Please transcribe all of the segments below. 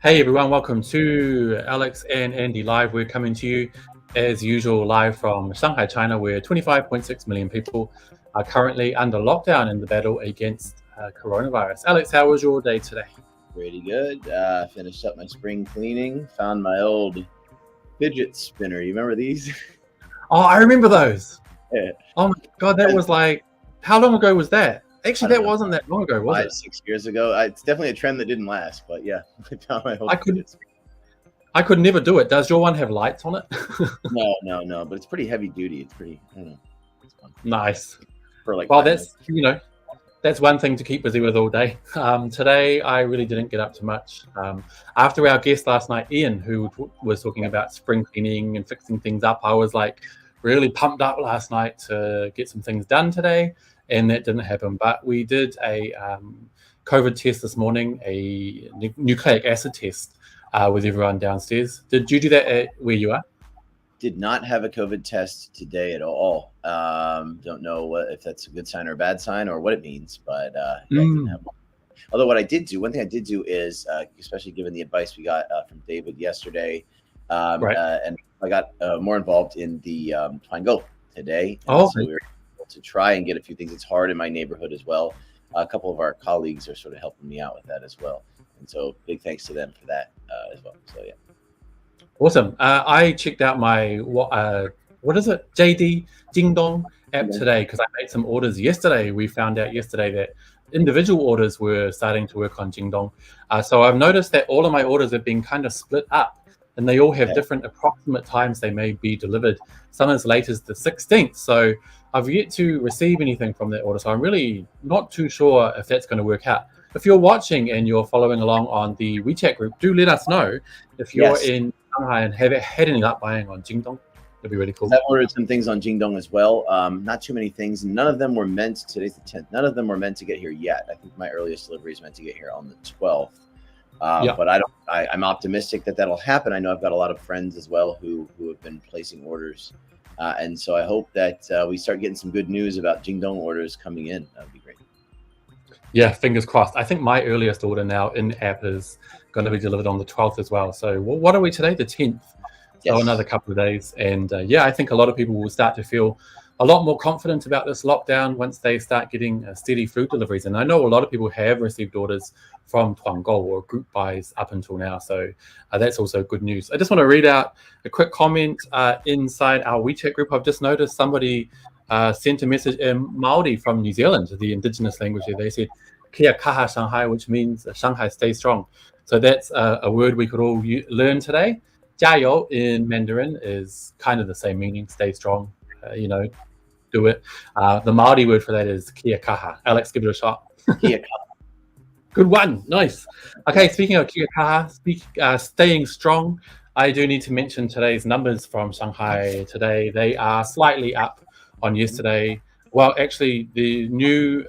Hey everyone, welcome to Alex and Andy Live. We're coming to you as usual live from Shanghai, China, where 25.6 million people are currently under lockdown in the battle against coronavirus. Alex, how was your day today? Pretty good. Finished up my spring cleaning, found my old fidget spinner. You remember these? Oh, I remember those. Yeah. Oh my God, that was like, how long ago was that? Actually, that wasn't that long ago, was it? 6 years ago. It's definitely a trend that didn't last, but yeah, I found my old fidget spinner. I could never do it. Does your one have lights on it? No, but it's pretty heavy duty. It's pretty, I don't know. It's fun. Nice. For like well, that's, that's one thing to keep busy with all day. Today, I really didn't get up to much. After our guest last night, Ian, who was talking about spring cleaning and fixing things up, I was like really pumped up last night to get some things done today, and that didn't happen. But we did a COVID test this morning, a nucleic acid test with everyone downstairs. Did you do that at where you are? Did not have a COVID test today at all. Don't know if that's a good sign or a bad sign or what it means, but I didn't have one. Although one thing I did do is, especially given the advice we got from David yesterday, and I got more involved in the Find Go today. So we were able to try and get a few things. It's hard in my neighborhood as well. A couple of our colleagues are sort of helping me out with that as well. And so big thanks to them for that as well. So yeah. Awesome. I checked out my, what is it? JD Ding Dong app today because I made some orders yesterday. We found out yesterday that individual orders were starting to work on Jing Dong. So I've noticed that all of my orders have been kind of split up and they all have different approximate times they may be delivered. Some as late as the 16th. So I've yet to receive anything from that order, so I'm really not too sure if that's going to work out. If you're watching and you're following along on the WeChat group, do let us know if you're Yes. in Shanghai and have had any luck buying on Jingdong. That'd be really cool. I've ordered some things on Jingdong as well. Not too many things. None of them were meant. Today's the 10th. None of them were meant to get here yet. I think my earliest delivery is meant to get here on the 12th. Yeah. But I'm optimistic that that'll happen. I know I've got a lot of friends as well who have been placing orders. And so I hope that we start getting some good news about Jingdong orders coming in. That would be great. Yeah, fingers crossed. I think my earliest order now in app is going to be delivered on the 12th as well. So what are we today? The 10th. So Yes. another couple of days. And yeah, I think a lot of people will start to feel a lot more confident about this lockdown once they start getting steady food deliveries. And I know a lot of people have received orders from Tuangou or group buys up until now. So that's also good news. I just want to read out a quick comment inside our WeChat group. I've just noticed somebody sent a message in Māori from New Zealand, the indigenous language there. They said, Kia kaha Shanghai, which means Shanghai, stay strong. So that's a word we could all learn today. 加油 in Mandarin is kind of the same meaning, stay strong, do it. The Māori word for that is kia kaha. Alex, give it a shot. Kia kaha. Good one, nice. Okay, speaking of kia kaha, staying strong, I do need to mention today's numbers from Shanghai today. They are slightly up on yesterday. Well, actually, the new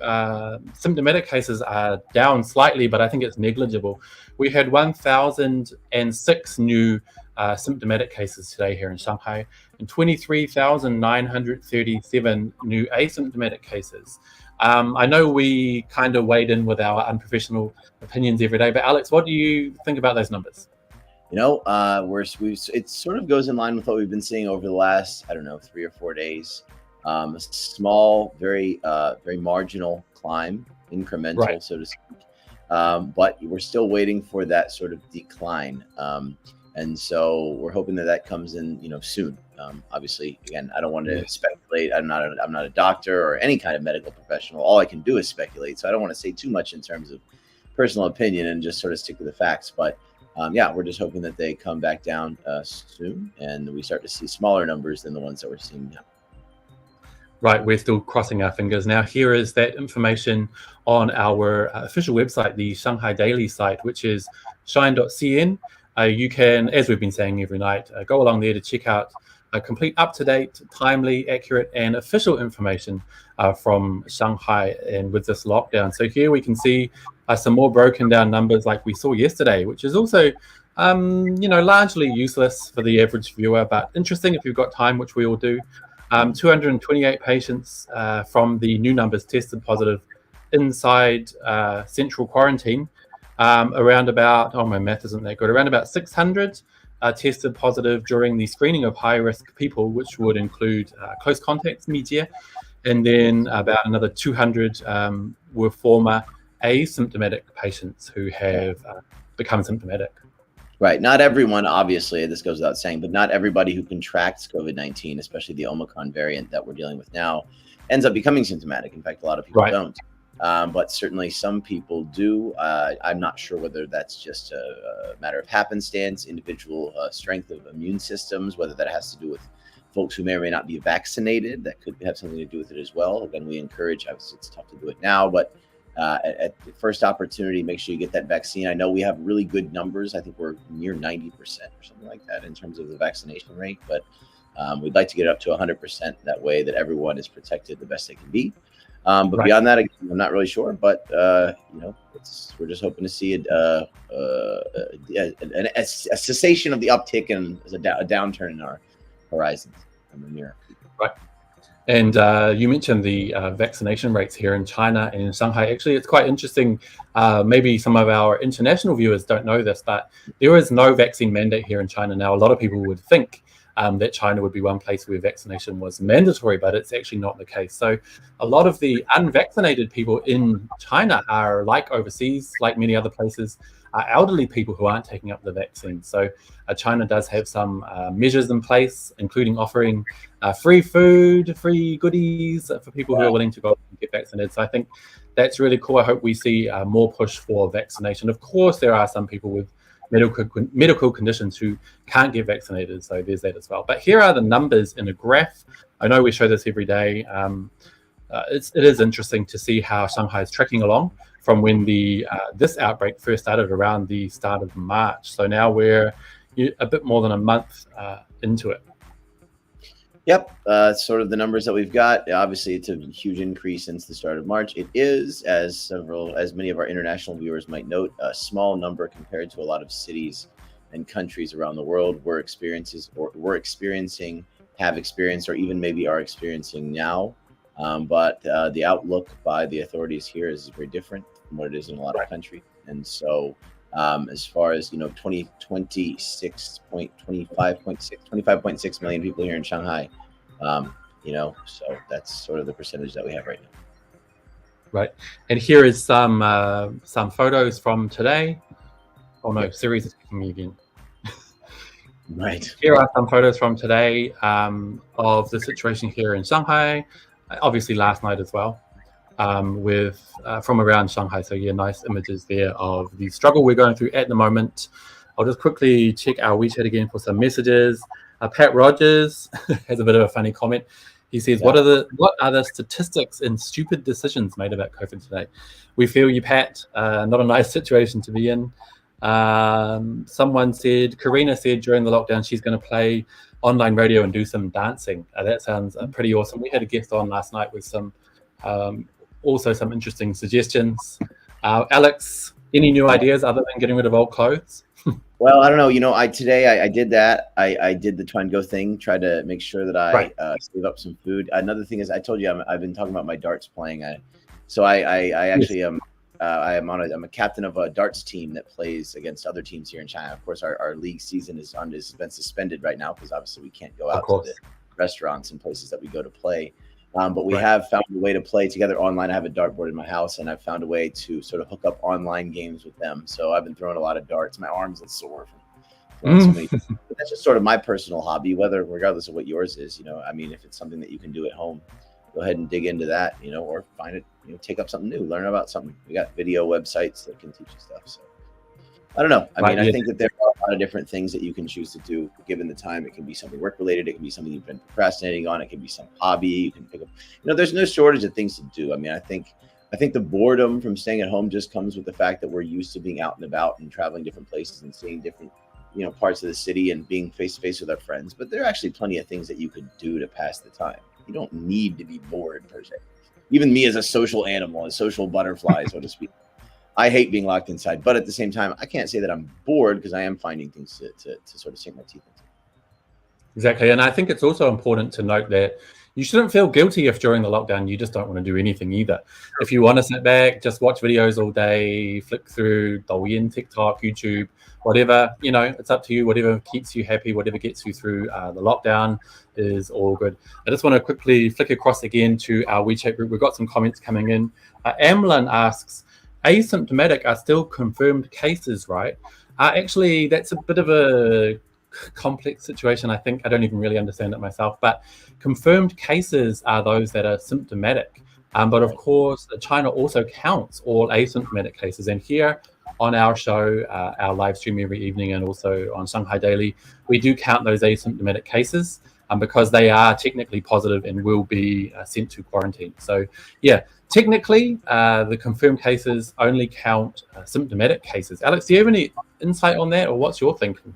symptomatic cases are down slightly, but I think it's negligible. We had 1,006 new symptomatic cases today here in Shanghai and 23,937 new asymptomatic cases. I know we kind of weighed in with our unprofessional opinions every day, but Alex, what do you think about those numbers? It sort of goes in line with what we've been seeing over the last, 3 or 4 days. A small, very marginal climb, incremental, right, so to speak. But we're still waiting for that sort of decline. And so we're hoping that comes in, soon. Obviously, again, I don't want to speculate. I'm not a doctor or any kind of medical professional. All I can do is speculate. So I don't want to say too much in terms of personal opinion and just sort of stick to the facts. But we're just hoping that they come back down soon and we start to see smaller numbers than the ones that we're seeing now. Right, we're still crossing our fingers. Now, here is that information on our official website, the Shanghai Daily site, which is shine.cn. You can, as we've been saying every night, go along there to check out complete, up-to-date, timely, accurate, and official information from Shanghai and with this lockdown. So here we can see some more broken down numbers like we saw yesterday, which is also, largely useless for the average viewer, but interesting if you've got time, which we all do. 228 patients from the new numbers tested positive inside central quarantine. Around about, my math isn't that good, around about 600 tested positive during the screening of high-risk people, which would include close contacts, media, and then about another 200 were former asymptomatic patients who have become symptomatic. Right. Not everyone, obviously, this goes without saying, but not everybody who contracts COVID-19, especially the Omicron variant that we're dealing with now, ends up becoming symptomatic. In fact, a lot of people don't. But certainly some people do. I'm not sure whether that's just a matter of happenstance, individual strength of immune systems, whether that has to do with folks who may or may not be vaccinated. That could have something to do with it as well. Again, we encourage, obviously it's tough to do it now, but at the first opportunity, make sure you get that vaccine. I know we have really good numbers. I think we're near 90% or something like that in terms of the vaccination rate, but we'd like to get it up to 100%. That way that everyone is protected the best they can be. But beyond that, again, I'm not really sure, but we're just hoping to see a cessation of the uptick and a downturn in our horizons in the near future. Right. And you mentioned the vaccination rates here in China and in Shanghai. Actually, it's quite interesting. Maybe some of our international viewers don't know this, but there is no vaccine mandate here in China now. A lot of people would think that China would be one place where vaccination was mandatory, but it's actually not the case. So a lot of the unvaccinated people in China are, like overseas, like many other places, are elderly people who aren't taking up the vaccine. So China does have some measures in place, including offering free food, free goodies for people who are willing to go and get vaccinated. So I think that's really cool. I hope we see more push for vaccination. Of course, there are some people with medical conditions who can't get vaccinated. So there's that as well. But here are the numbers in a graph. I know we show this every day. It is interesting to see how Shanghai is tracking along from when this outbreak first started around the start of March. So now we're a bit more than a month into it. Yep, sort of the numbers that we've got. Obviously, it's a huge increase since the start of March. It is, as many of our international viewers might note, a small number compared to a lot of cities and countries around the world we're experiencing, have experienced, or even maybe are experiencing now. But the outlook by the authorities here is very different from what it is in a lot of countries. And so as far as, 25.6 million people here in Shanghai, so that's sort of the percentage that we have right now. Right. And here is some photos from today. Oh no, Siri's attacking me again. Right. Here are some photos from today of the situation here in Shanghai. Obviously last night as well, from around Shanghai. So yeah, nice images there of the struggle we're going through at the moment. I'll just quickly check our WeChat again for some messages. Pat Rogers has a bit of a funny comment. He says, "What are the statistics and stupid decisions made about COVID today?" We feel you, Pat. Not a nice situation to be in. Karina said during the lockdown she's going to play online radio and do some dancing. That sounds pretty awesome. We had a guest on last night with some interesting suggestions. Alex, any new ideas other than getting rid of old clothes? Well, I don't know. Today I did that. I did the try and go thing, tried to make sure that I save up some food. Another thing is, I told you I've been talking about my darts playing. I actually am. I'm a captain of a darts team that plays against other teams here in China. Of course, our league season has been suspended right now because obviously we can't go out to the restaurants and places that we go to play. But we have found a way to play together online. I have a dartboard in my house, and I've found a way to sort of hook up online games with them. So I've been throwing a lot of darts. My arms are sore from throwing so many. But that's just sort of my personal hobby, regardless of what yours is. If it's something that you can do at home, go ahead and dig into that, or find it, take up something new, learn about something. We got video websites that can teach you stuff. So I don't know. I think that there are a lot of different things that you can choose to do given the time. It can be something work related. It can be something you've been procrastinating on. It can be some hobby you can pick up. There's no shortage of things to do. I think the boredom from staying at home just comes with the fact that we're used to being out and about and traveling different places and seeing different, parts of the city and being face to face with our friends. But there are actually plenty of things that you could do to pass the time. You don't need to be bored per se. Even me as a social animal, a social butterfly, so to speak, I hate being locked inside. But at the same time, I can't say that I'm bored because I am finding things to sort of sink my teeth into. Exactly. And I think it's also important to note that you shouldn't feel guilty if during the lockdown you just don't want to do anything either. If you want to sit back, just watch videos all day, flick through Douyin, TikTok, YouTube, whatever, it's up to you. Whatever keeps you happy, whatever gets you through the lockdown is all good. I just want to quickly flick across again to our WeChat group. We've got some comments coming in. Amlin asks, asymptomatic are still confirmed cases, right? Actually, that's a bit of a complex situation. I think I don't even really understand it myself, but confirmed cases are those that are symptomatic. But of course, China also counts all asymptomatic cases. And here on our show, our live stream every evening, and also on Shanghai Daily, we do count those asymptomatic cases because they are technically positive and will be sent to quarantine. So yeah, technically, the confirmed cases only count symptomatic cases. Alex, do you have any insight on that, or what's your thinking?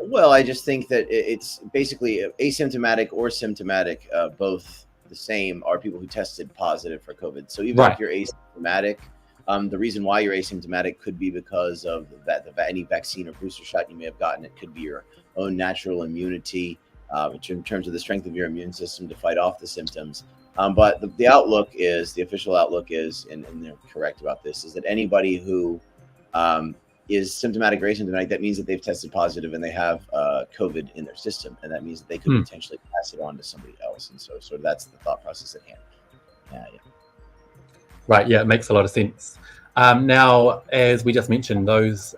Well, I just think that it's basically asymptomatic or symptomatic, both the same, are people who tested positive for COVID. So even if you're asymptomatic, the reason why you're asymptomatic could be because of any vaccine or booster shot you may have gotten. It could be your own natural immunity, which in terms of the strength of your immune system to fight off the symptoms. But the outlook is, the official outlook is, and they're correct about this, is that anybody who is symptomatic or asymptomatic, that means that they've tested positive and they have COVID in their system. And that means that they could potentially pass it on to somebody else. And so that's the thought process at hand. Yeah. Right. Yeah, it makes a lot of sense. Now, as we just mentioned, those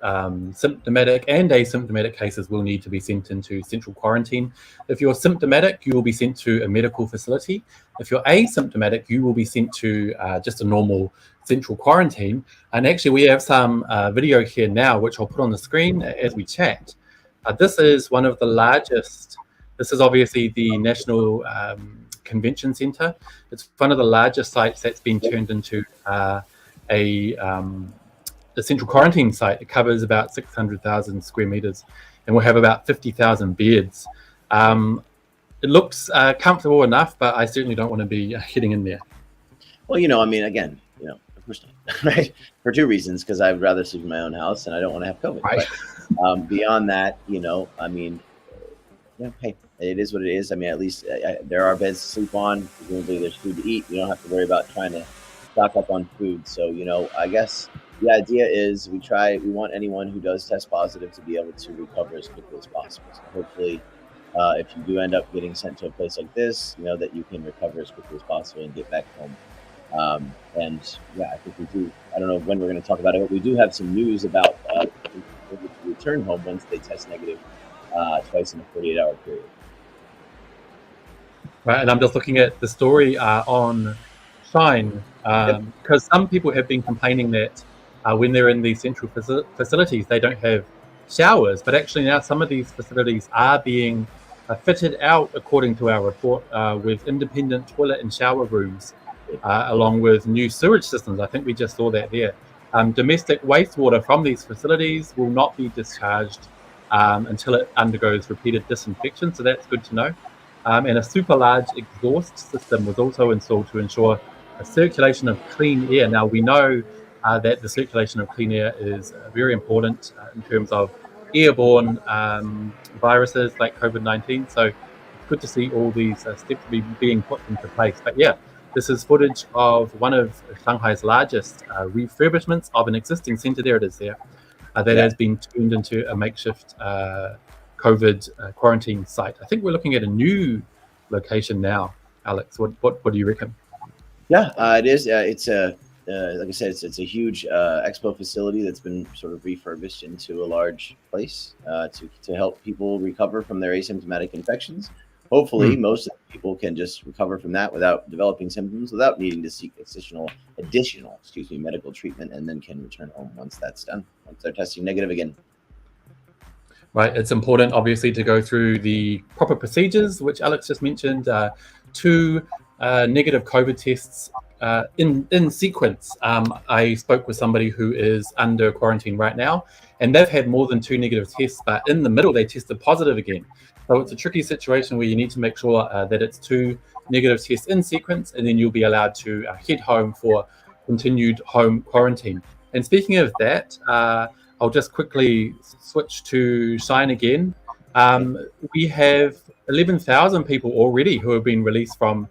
symptomatic and asymptomatic cases will need to be sent into central quarantine. If you're symptomatic, you will be sent to a medical facility. If you're asymptomatic, you will be sent to just a normal central quarantine. And actually, we have some video here now, which I'll put on the screen as we chat. This is one of the largest. This is obviously the National Convention Centre. It's one of the largest sites that's been turned into a central quarantine site. It covers about 600,000 square meters and will have about 50,000 beds. It looks comfortable enough, but I certainly don't want to be heading in there. Well, I mean, again, of course not, right? For two reasons, because I'd rather sleep in my own house and I don't want to have COVID. Right. But beyond that, I mean, hey, it is what it is. I mean, at least there are beds to sleep on. Presumably there's food to eat. You don't have to worry about trying to stock up on food. So, I guess the idea is we want anyone who does test positive to be able to recover as quickly as possible. So hopefully, if you do end up getting sent to a place like this, that you can recover as quickly as possible and get back home. And yeah, I think we do. I don't know when we're going to talk about it, but we do have some news about able to return home once they test negative twice in a 48-hour period. Right, and I'm just looking at the story on Shine, because some people have been complaining that when they're in these central facilities, they don't have showers. But actually now some of these facilities are being fitted out, according to our report, with independent toilet and shower rooms, along with new sewage systems. I think we just saw that there. Domestic wastewater from these facilities will not be discharged until it undergoes repeated disinfection, so that's good to know. And a super large exhaust system was also installed to ensure a circulation of clean air. Now, we know that the circulation of clean air is very important in terms of airborne viruses like COVID-19. So it's good to see all these steps being put into place. But yeah, this is footage of one of Shanghai's largest refurbishments of an existing centre. There it is there. That has been turned into a makeshift COVID quarantine site. I think we're looking at a new location now. Alex, what do you reckon? Yeah, it is. It's like I said, it's a huge expo facility that's been sort of refurbished into a large place to help people recover from their asymptomatic infections. Hopefully, most of the people can just recover from that without developing symptoms, without needing to seek additional medical treatment, and then can return home once that's done, once they're testing negative again. Right, it's important, obviously, to go through the proper procedures, which Alex just mentioned. 2 negative COVID tests in sequence. I spoke with somebody who is under quarantine right now, and they've had more than 2 negative tests, but in the middle they tested positive again. So it's a tricky situation where you need to make sure that it's 2 negative tests in sequence, and then you'll be allowed to head home for continued home quarantine. And speaking of that, I'll just quickly switch to Shine again. We have 11,000 people already who have been released from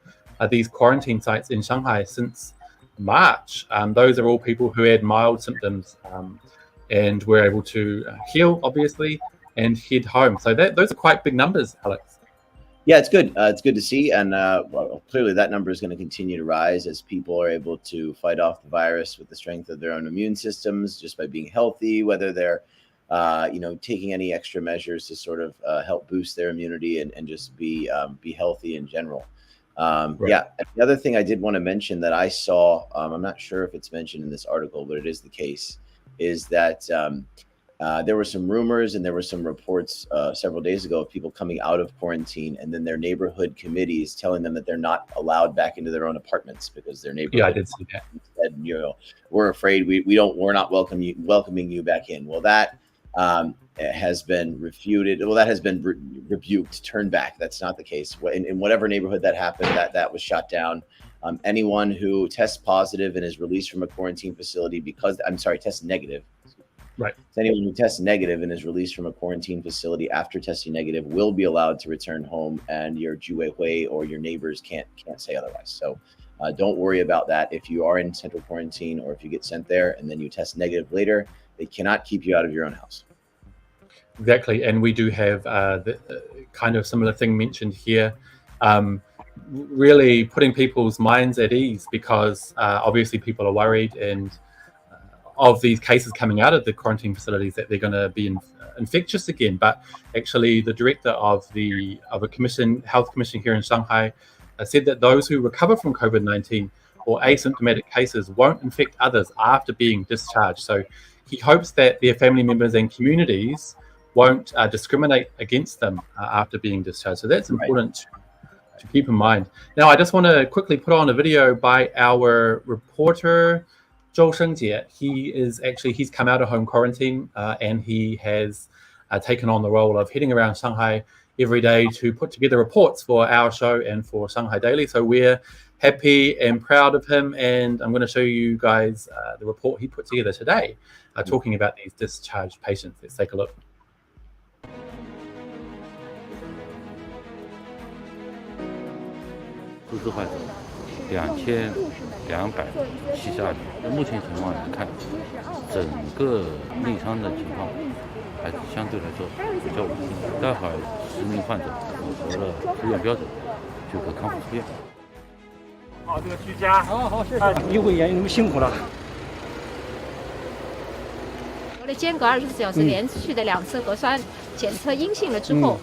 these quarantine sites in Shanghai since March. Those are all people who had mild symptoms and were able to heal, obviously, and head home. So those are quite big numbers, Alex. Yeah, it's good. It's good to see. And clearly that number is going to continue to rise as people are able to fight off the virus with the strength of their own immune systems, just by being healthy, whether they're taking any extra measures to sort of help boost their immunity and just be healthy in general. Right. Yeah. And the other thing I did want to mention that I saw, I'm not sure if it's mentioned in this article, but it is the case, is that there were some rumors and there were some reports several days ago of people coming out of quarantine and then their neighborhood committees telling them that they're not allowed back into their own apartments because their neighborhood. Yeah, I did see that. Said, we're afraid we're not welcoming you back in. Well, that has been refuted. Well, that has been rebuked, turned back. That's not the case. In whatever neighborhood that happened, that was shot down. Anyone who tests positive and is released from a quarantine facility tests negative. Right. So anyone who tests negative and is released from a quarantine facility after testing negative will be allowed to return home, and your Juwei or your neighbors can't say otherwise. So don't worry about that. If you are in central quarantine or if you get sent there and then you test negative later, they cannot keep you out of your own house. Exactly. And we do have the kind of similar thing mentioned here, really putting people's minds at ease because obviously people are worried and of these cases coming out of the quarantine facilities that they're going to be infectious again. But actually, the director of a health commission here in Shanghai said that those who recover from COVID-19 or asymptomatic cases won't infect others after being discharged. So he hopes that their family members and communities won't discriminate against them after being discharged. So that's important to keep in mind. Now, I just want to quickly put on a video by our reporter, Zhou Shengjie. He's come out of home quarantine and he has taken on the role of heading around Shanghai every day to put together reports for our show and for Shanghai Daily. So we're happy and proud of him, and I'm going to show you guys the report he put together today talking about these discharged patients. Let's take a look. 数字患者2272名。目前情况来看，整个内伤的情况还是相对来说比较稳定。待会儿10名患者符合了出院标准，就可康复出院。好，这个居家。好，谢谢。医护人员你们辛苦了。除了间隔24小时连续的2次核酸检测阴性了之后。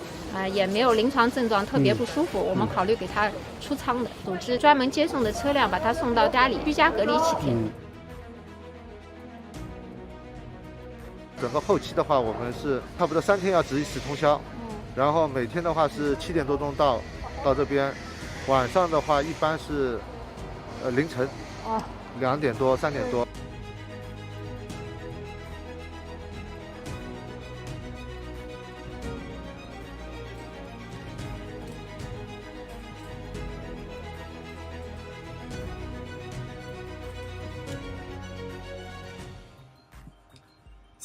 也没有临床症状，特别不舒服，我们考虑给他出舱的，组织专门接送的车辆把他送到家里居家隔离7天。整个后期的话，我们是差不多3天要值1次通宵，然后每天的话是7点多钟到这边，晚上的话一般是凌晨2点多3点多。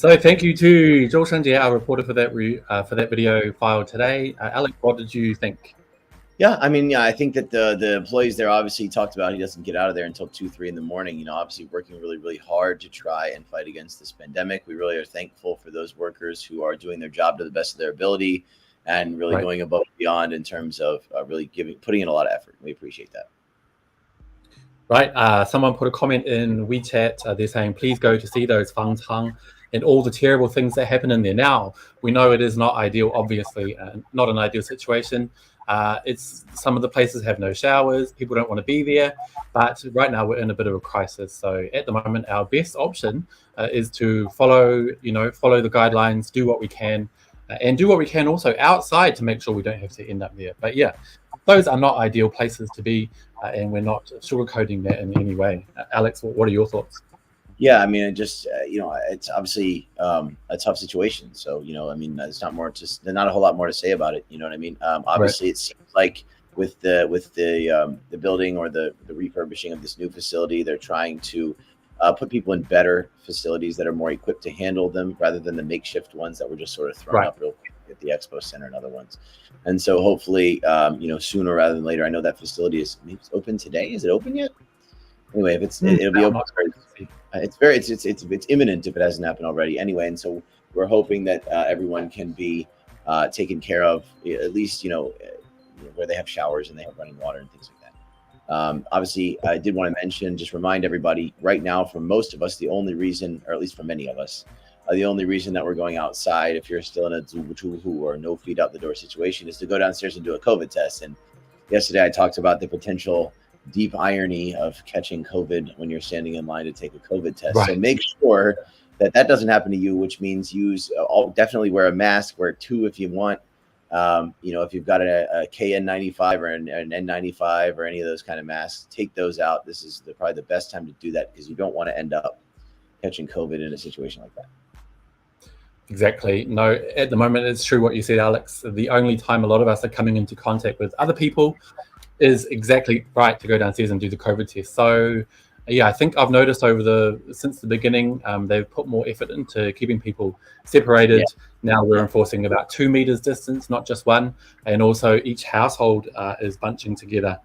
So thank you to Zhou Shengjie, our reporter, for that video file today. Alex, what did you think? Yeah, I mean, I think that the employees there obviously talked about he doesn't get out of there until 2, 3 in the morning. You know, obviously working really, really hard to try and fight against this pandemic. We really are thankful for those workers who are doing their job to the best of their ability and really going above and beyond in terms of really putting in a lot of effort. We appreciate that. Right. Someone put a comment in WeChat. They're saying, please go to see those Fangcang and all the terrible things that happen in there. Now, we know it is not ideal, obviously, not an ideal situation. It's some of the places have no showers. People don't want to be there. But right now we're in a bit of a crisis. So at the moment, our best option is to follow the guidelines, do what we can, and do what we can also outside to make sure we don't have to end up there. But yeah, those are not ideal places to be, and we're not sugarcoating that in any way. Alex, what are your thoughts? Yeah, I mean, it just it's obviously a tough situation. So I mean, there's not a whole lot more to say about it. You know what I mean? Obviously, it seems like with the building or the refurbishing of this new facility, they're trying to put people in better facilities that are more equipped to handle them, rather than the makeshift ones that were just sort of thrown up real quick at the Expo Center and other ones. And so hopefully, sooner rather than later. I know that facility is open today. Is it open yet? Anyway, if it'll be open. It's imminent if it hasn't happened already. Anyway, and so we're hoping that everyone can be taken care of, at least where they have showers and they have running water and things like that. Obviously, I did want to just remind everybody right now, for most of us, the only reason, or at least for many of us, the only reason that we're going outside, if you're still in a zubu or no feet out the door situation, is to go downstairs and do a COVID test. And yesterday I talked about the potential deep irony of catching COVID when you're standing in line to take a COVID test. So make sure that doesn't happen to you, which means definitely wear a mask, wear 2 if you want. If you've got a KN95 or an N95 or any of those kind of masks, take those out. This is probably the best time to do that, because you don't want to end up catching COVID in a situation like that. Exactly. No, at the moment, it's true what you said, Alex. The only time a lot of us are coming into contact with other people is exactly right to go downstairs and do the COVID test. So yeah, I think I've noticed since the beginning, they've put more effort into keeping people separated. Now we're enforcing about 2 meters distance, not just 1. And also each household is bunching together.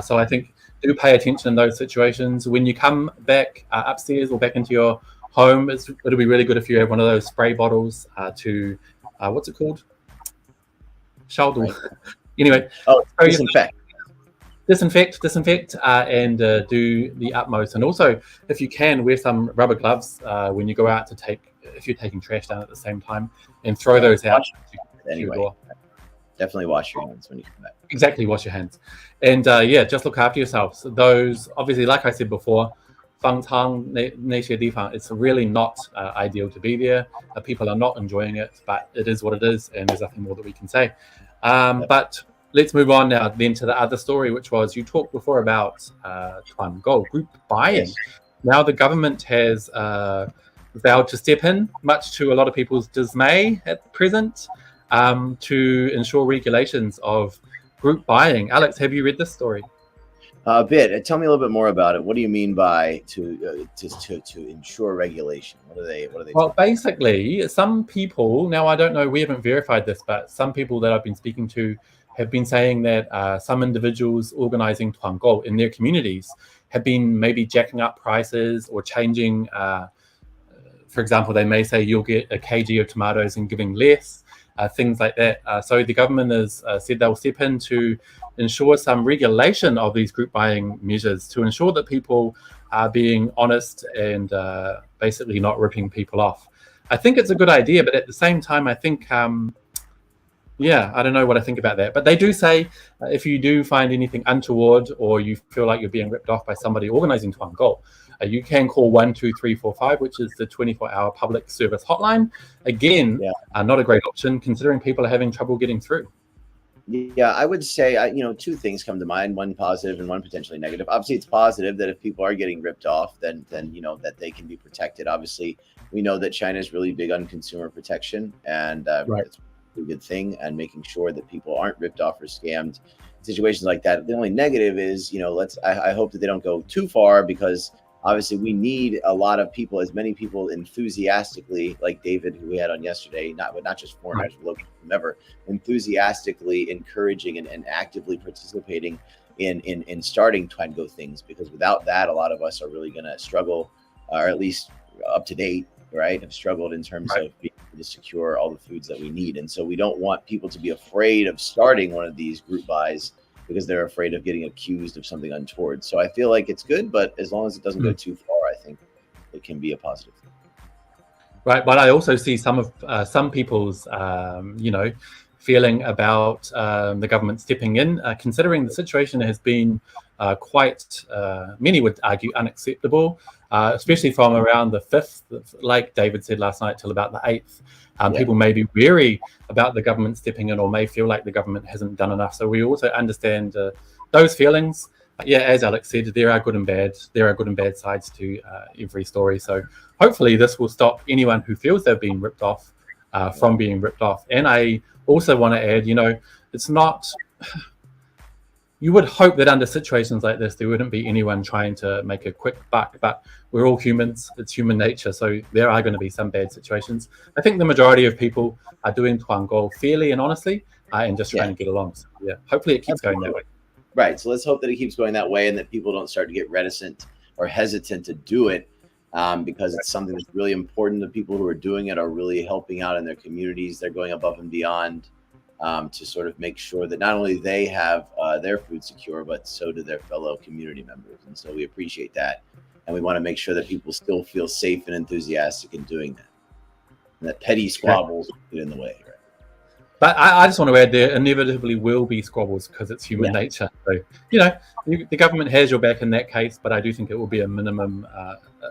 So I think do pay attention in those situations. When you come back upstairs or back into your home, it'll be really good if you have one of those spray bottles to, what's it called? Shaodu. Anyway. Disinfect. disinfect, and do the utmost. And also, if you can, wear some rubber gloves when you go out if you're taking trash down at the same time, and throw those out to your door. Definitely wash your hands when you come back. Exactly, wash your hands. And just look after yourselves. Those, obviously, like I said before, it's really not ideal to be there. People are not enjoying it, but it is what it is, and there's nothing more that we can say. But let's move on now then to the other story, which was, you talked before about Tuangou group buying. Yes. Now the government has vowed to step in, much to a lot of people's dismay at present, to ensure regulations of group buying. Alex, have you read this story? A bit. Tell me a little bit more about it. What do you mean by to ensure regulation? What are they? Well, basically, some people, now I don't know, we haven't verified this, but some people that I've been speaking to have been saying that some individuals organizing Tuangou in their communities have been maybe jacking up prices or changing. For example, they may say you'll get a kg of tomatoes and giving less. Things like that. So the government has said they'll step in to ensure some regulation of these group buying measures to ensure that people are being honest and basically not ripping people off. I think it's a good idea, but at the same time, I think, I don't know what I think about that. But they do say if you do find anything untoward or you feel like you're being ripped off by somebody organizing Tuangou, you can call 12345, which is the 24-hour public service hotline. Again, not a great option considering people are having trouble getting through. Yeah, I would say, two things come to mind, one positive and one potentially negative. Obviously, it's positive that if people are getting ripped off, then that they can be protected. Obviously, we know that China is really big on consumer protection, and it's a good thing, and making sure that people aren't ripped off or scammed. Situations like that. The only negative is, I hope that they don't go too far, because obviously we need a lot of people, as many people enthusiastically, like David, who we had on yesterday, not just foreigners, whomever, enthusiastically encouraging and actively participating in starting Tuangou things, because without that, a lot of us are really going to struggle, or at least up to date, right, have struggled in terms of being able to secure all the foods that we need. And so we don't want people to be afraid of starting one of these group buys because they're afraid of getting accused of something untoward. So I feel like it's good, but as long as it doesn't go too far, I think it can be a positive thing. Right, but I also see some people's, feeling about the government stepping in, considering the situation has been quite, many would argue, unacceptable, especially from around the 5th, like David said last night, till about the 8th. People may be wary about the government stepping in, or may feel like the government hasn't done enough. So we also understand those feelings. As Alex said, there are good and bad. There are good and bad sides to every story. So hopefully this will stop anyone who feels they've been ripped off from being ripped off. And I also want to add, it's not. You would hope that under situations like this, there wouldn't be anyone trying to make a quick buck, but we're all humans. It's human nature. So there are going to be some bad situations. I think the majority of people are doing Tuangou fairly and honestly, and just trying to get along. So, hopefully it keeps going that way. Right. So let's hope that it keeps going that way, and that people don't start to get reticent or hesitant to do it, because it's something that's really important. The people who are doing it are really helping out in their communities. They're going above and beyond to sort of make sure that not only they have their food secure, but so do their fellow community members. And so we appreciate that. And we want to make sure that people still feel safe and enthusiastic in doing that. And that petty squabbles get in the way. Right? But I just want to add, there inevitably will be squabbles because it's human nature. So, the government has your back in that case, but I do think it will be a minimum.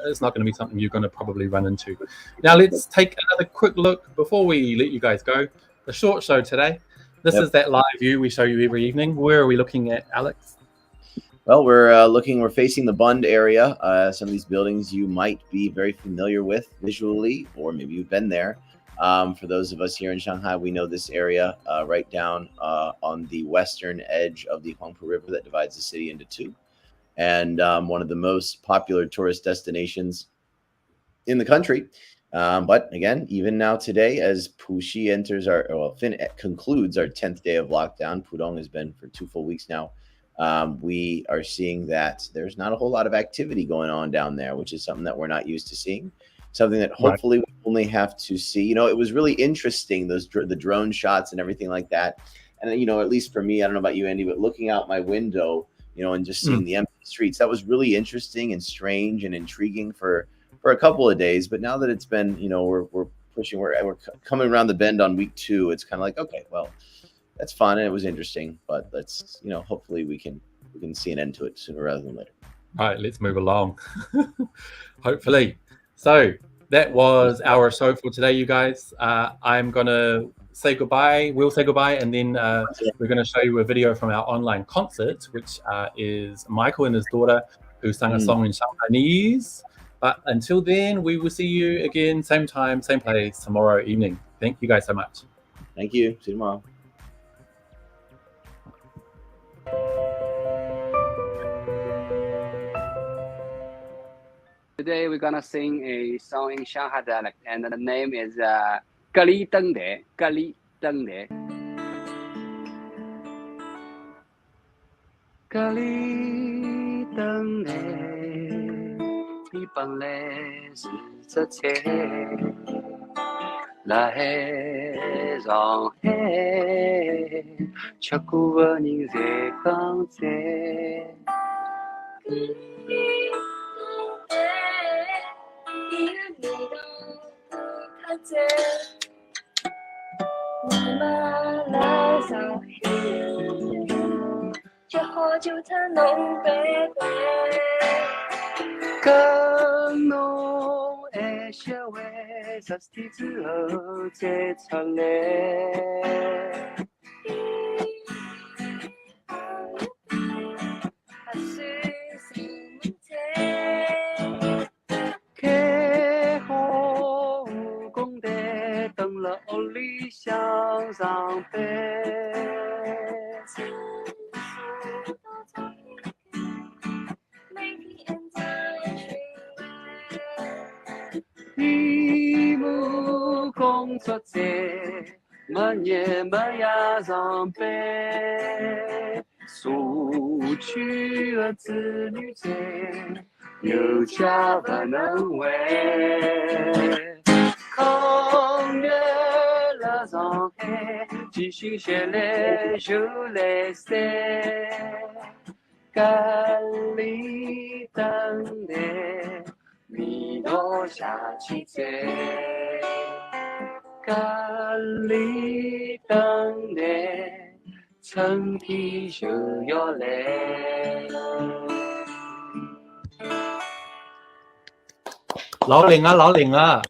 It's not going to be something you're going to probably run into. Now, let's take another quick look before we let you guys go. The short show today. This is that live view we show you every evening. Where are we looking at, Alex? Well, we're facing the Bund area. Some of these buildings you might be very familiar with visually, or maybe you've been there. For those of us here in Shanghai, we know this area right down on the western edge of the Huangpu River that divides the city into two. And one of the most popular tourist destinations in the country. But again, even now today, as Puxi concludes our 10th day of lockdown, Pudong has been for 2 full weeks now. We are seeing that there's not a whole lot of activity going on down there, which is something that we're not used to seeing. Something that hopefully we only have to see. It was really interesting, the drone shots and everything like that. And at least for me, I don't know about you, Andy, but looking out my window, and just seeing the empty streets. That was really interesting and strange and intriguing for a couple of days. But now that it's been, we're pushing, we're coming around the bend on week 2. It's kind of like, okay, well, that's fun and it was interesting, but let's, hopefully we can see an end to it sooner rather than later. All right, let's move along. Hopefully. So that was our show for today, you guys. I'm gonna say goodbye. We'll say goodbye, and then we're going to show you a video from our online concert, which is Michael and his daughter who sang a song in Shanghainese. But until then, we will see you again, same time, same place, tomorrow evening. Thank you guys so much. Thank you. See you tomorrow. Today we're gonna sing a song in Shanghai dialect, and the name is Gali Deng De, Gali Deng De. Gali Deng De, 你本来是这切，来上海，吃过的人在讲在。你们来上海，吃好酒才能背背。跟侬爱些会10天之后再出来。开好武功台，等了屋里向上班。义务工作者，没日没夜上班，社区的子女在，有家不能回。抗疫了上海，几心血来就来塞，隔离等待。味道下去在，隔离等待，春天就要来。老齡啊，老齡啊！